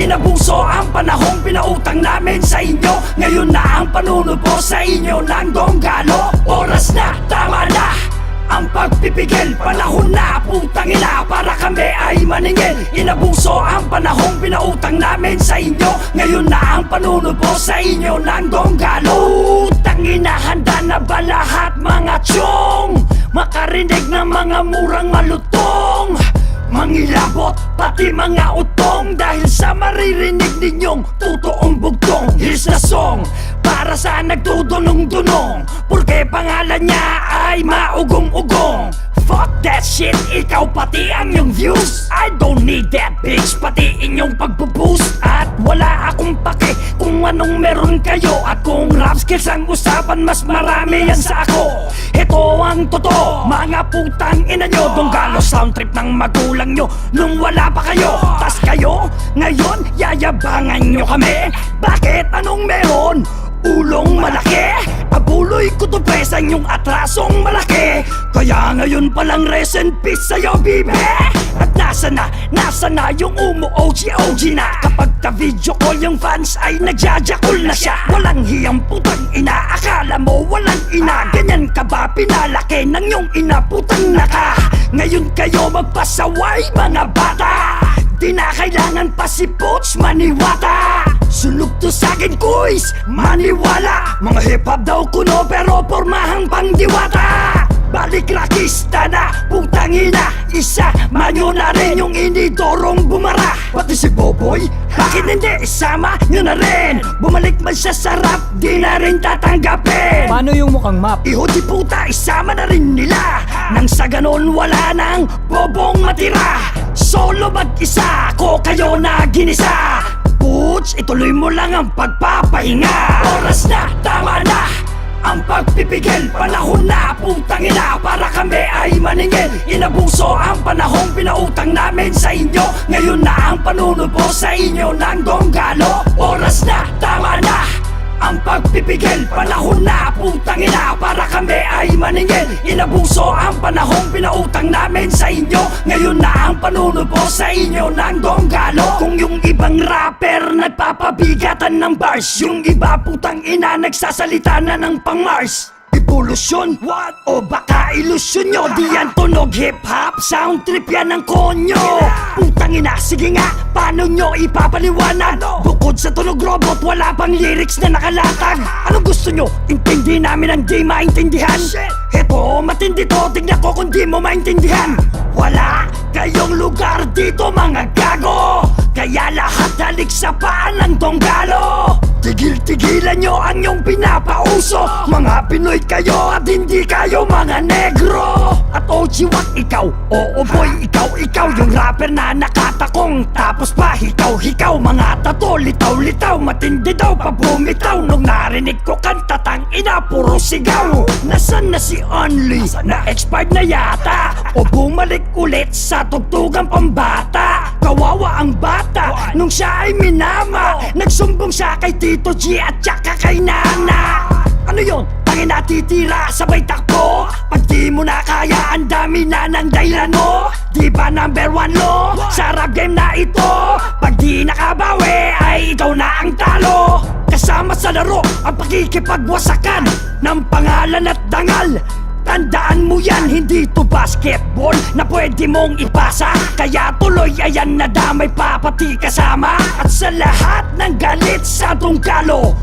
Inabuso ang panahong pinautang namin sa inyo. Ngayon na ang panunubo sa inyo ng donggalo. Oras na, tama na ang pagpipigil, panahon na, putang ina, para kami ay maningil. Inabuso ang panahong pinautang namin sa inyo. Ngayon na ang panunubo sa inyo ng donggalo. Putang ina, handa na ba lahat mga tiyong makarinig ng mga murang malutong? Mangilabot, pati mga utong, dahil sa maririnig ninyong totoong bugtong. Here's the song, para sa nagdudunong-dunong, porque pangalan niya ay maugong-ugong. Fuck that shit, ikaw pati ang iyong views. I don't need that bitch, pati inyong pagpo-boost. At wala akong pake kung anong meron kayo. At kung rap skills ang usapan, mas marami yan sa ako. Ito ang totoo, mga putang ina nyo. Donggalo sound trip ng magulang nyo nung wala pa kayo. Tas kayo, ngayon yayabangan nyo kami. Bakit? Anong meron? Ulong malaki, abuloy ko to sa inyong atrasong malaki. Kaya ngayon palang rest in peace sa'yo, bibe. At nasa na yung OG na. Kapag ka-video call yung fans ay nagjajakol na siya. Walang hiyang putang ina, akala mo walang ina. Ganyan ka ba pinalaki ng yung ina, putang naka. Ngayon kayo magpasaway mga bata. Di na kailangan pa si Poch maniwata. Sunog to sa'kin kuys, maniwala. Mga hip-hop daw kuno pero pormahang pangdiwata. Balik rakista na, putang ina. Isa, manyo na rin yung inidorong bumara. Pati si Boboy, bakit hindi isama nyo na rin? Bumalik man siya sa rap, di na rin tatanggapin. Paano yung mukhang map? Iho di puta, isama na rin nila. Nang sa ganon wala nang bobong matira. Solo mag-isa, ko kayo na ginisa. Puts, ituloy mo lang ang pagpapahinga. Oras na, tama na ang pagpipigil, panahon na, putang ina, para kami ay maningil. Inabuso ang panahong pinautang namin sa inyo. Ngayon na ang panunubo sa inyo ng donggalo. Oras na, tama na ang pagpipigil, panahon na, putang ina, para kami ay maningil. Inabuso ang panahong pinautang namin sa inyo. Ngayon na ang panunubo sa inyo ng donggalo. Kung yung ibang rapper nagpapabigatan ng bars, yung iba putang ina nagsasalita na ng pang-Mars. Evolusyon? What? O baka ilusyon nyo? Di yan tunog hip-hop, sound trip yan ng konyo. Putang ina, sige nga, paano nyo ipapaliwanag? Bukod sa tunog robot, wala pang lyrics na nakalatag. Anong gusto nyo? Intindi namin ang di maintindihan? Heto, matindi to, tignan ko kung di mo maintindihan. Wala kayong lugar dito mga gago, kaya lahat halik sa paan ng donggalo. Tigil-tigilan nyo ang yung pinapauso. Mga Pinoy kayo at hindi kayo mga negro. At OG what ikaw? Oo boy, ikaw yung rapper na nakatakong. Tapos pa hikaw-hikaw, mga tato, litaw-litaw. Matindi daw pa bumitaw. Nung narinig ko kanta, tang ina, puro sigaw. Nasaan na si Only? Na expired na yata. O bumalik ulit sa tugtugang pambata. Kawawa ang bata nung siya ay minama. Nagsumbong siya kay Tito G at tsaka kay Nana. Ano yun? Tangin na titira sabay takbo. Pag di mo na kaya, ang dami na ng dahilan mo. Di ba number one lo sa rap game na ito? Pag di nakabawi ay ikaw na ang talo. Kasama sa laro ang pakikipagwasakan ng pangalan at dangal. Tandaan mo yan, hindi to basketball na pwede mong ipasa. Kaya tuloy ayan na damay pa pati kasama. At sa lahat ng galit sa donggalo,